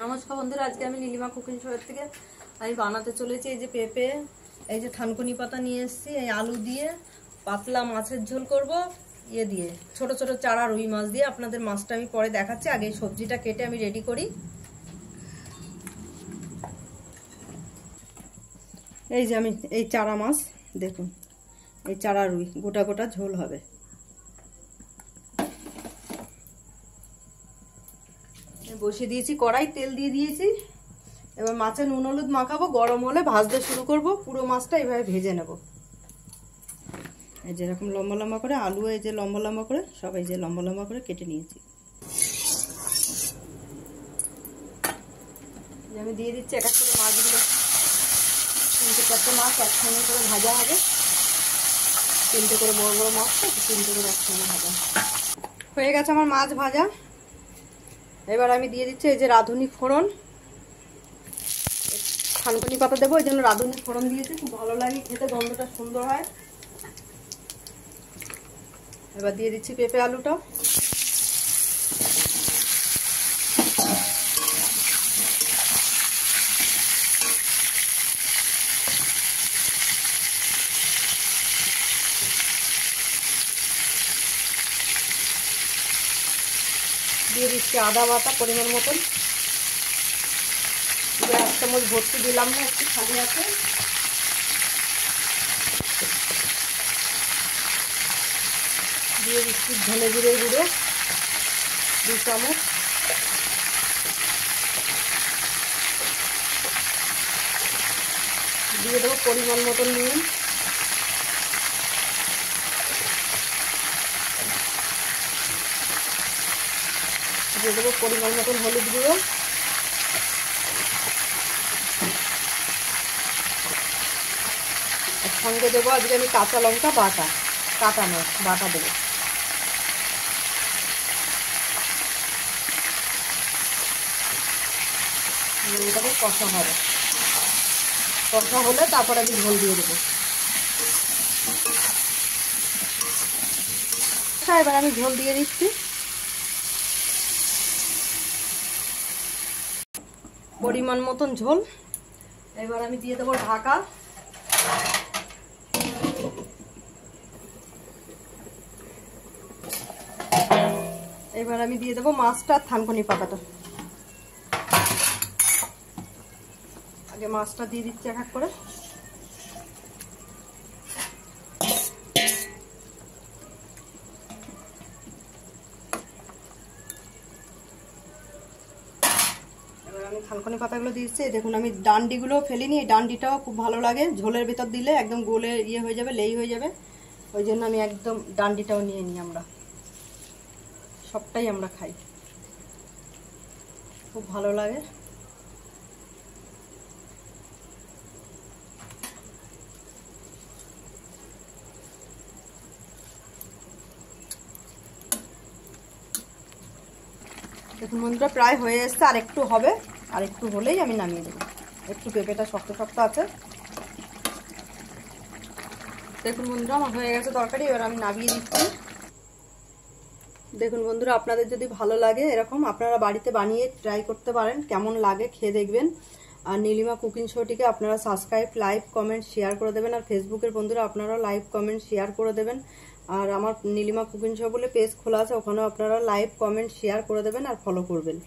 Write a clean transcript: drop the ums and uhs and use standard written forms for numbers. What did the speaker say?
নমস্কার বন্ধুরা, আজকে আমি নীলিমা কুকিং শো থেকে আমি বানাতে চলেছি এই যে পেঁপে, এই যে থানকুনি পাতা নিয়ে এসেছি, এই আলু দিয়ে পাতলা মাছের ঝোল করব ইয়ে দিয়ে, ছোট ছোট চারা রুই মাছ দিয়ে। আপনাদের মাছটা আমি পরে দেখাচ্ছি, আগে এই সবজিটা কেটে আমি রেডি করি। এই যে আমি এই চারা মাছ দেখুন, এই চারা রুই গোটা গোটা ঝোল হবে। বসিয়ে দিয়েছি কড়াই, তেল দিয়ে দিয়েছি। এবার মাছে নুন হলুদ মাখাবো, গরম হলে ভাজতে শুরু করব। পুরো মাছটা এইভাবে ভেজে নেব। এই যে এরকম লম্বা লম্বা করে আলু, এই যে লম্বা লম্বা করে সব এই যে লম্বা লম্বা করে কেটে নিয়েছি। আমি দিয়ে দিচ্ছি এক এক করে মাছগুলো, 3-4টে মাছ একসঙ্গে করে ভাজা হবে। 3টে করে বড় বড় মাছ, 3টে করে একসঙ্গে ভাজা হয়ে গেছে আমার মাছ ভাজা। এবার আমি দিয়ে দিচ্ছি এই যে রাঁধুনি ফোড়ন, থানকুনি পাতা দেবো, এই জন্য রাঁধুনি ফোড়ন দিয়েছি, খুব ভালো লাগে খেতে, গন্ধটা সুন্দর হয়। এবার দিয়ে দিচ্ছি পেঁপে আলুটা, দিয়ে দিচ্ছি আদা বাটা পরিমাণ মতন, 1 চামচ ভর্তি দিলাম না, একটু খালি আছে। দিয়ে দিচ্ছি ধনে জিরে গুঁড়ো 2 চামচ, দিয়ে দেবো পরিমাণ মতন নুন, দিয়ে দেবো পরিমাণ মতন হলুদ গুঁড়ো, সঙ্গে দেবো আজকে আমি কাঁচা লঙ্কা বাটা, কাটা নয় বাটা দেবো। এটাকে কষা হবে, কষা হলে তারপরে আমি ঝোল দিয়ে দেবো। এবার আমি ঝোল দিয়ে দিচ্ছি, পরিমাণ মতন ঝোল। এবার আমি দিয়ে দেবো ঢাকা। এবার আমি দিয়ে দেবো মাছটা, থানকুনি পাতাটা। আগে মাছটা দিয়ে দিচ্ছি এক এক করে। এবার আমি থানকুনি পাতাগুলো দিচ্ছি। দেখুন আমি ডান্ডিগুলো ফেলিনি, এই ডান্ডিটাও খুব ভালো লাগে, ঝোলের ভেতর দিলে একদম গোলে ইয়ে হয়ে যাবে, লেই হয়ে যাবে, ওই জন্য আমি একদম ডান্ডিটাও নিয়ে নিই। আমরা সবটাই আমরা খাই, খুব ভালো লাগে। দেখুন বন্ধুরা প্রায় হয়ে এসছে, আর একটু হবে, আর একটু হলেই আমি নামিয়ে দেবো। একটু পেঁপেটা শক্ত শক্ত আছে। দেখুন বন্ধুরা আমার হয়ে গেছে তরকারি, এবার আমি নামিয়ে দিচ্ছি। দেখুন বন্ধুরা, আপনাদের যদি ভালো লাগে এরকম আপনারা বাড়িতে বানিয়ে ট্রাই করতে পারেন, কেমন লাগে খেয়ে দেখবেন। আর নীলিমা কুকিং শোটিকে আপনারা সাবস্ক্রাইব, লাইক, কমেন্ট, শেয়ার করে দেবেন। আর ফেসবুকের বন্ধুরা আপনারা লাইক, কমেন্ট, শেয়ার করে দেবেন। আর আমার নীলিমা কুকিং শো বলে পেজ খোলা আছে, ওখানেও আপনারা লাইক, কমেন্ট, শেয়ার করে দেবেন আর ফলো করবেন।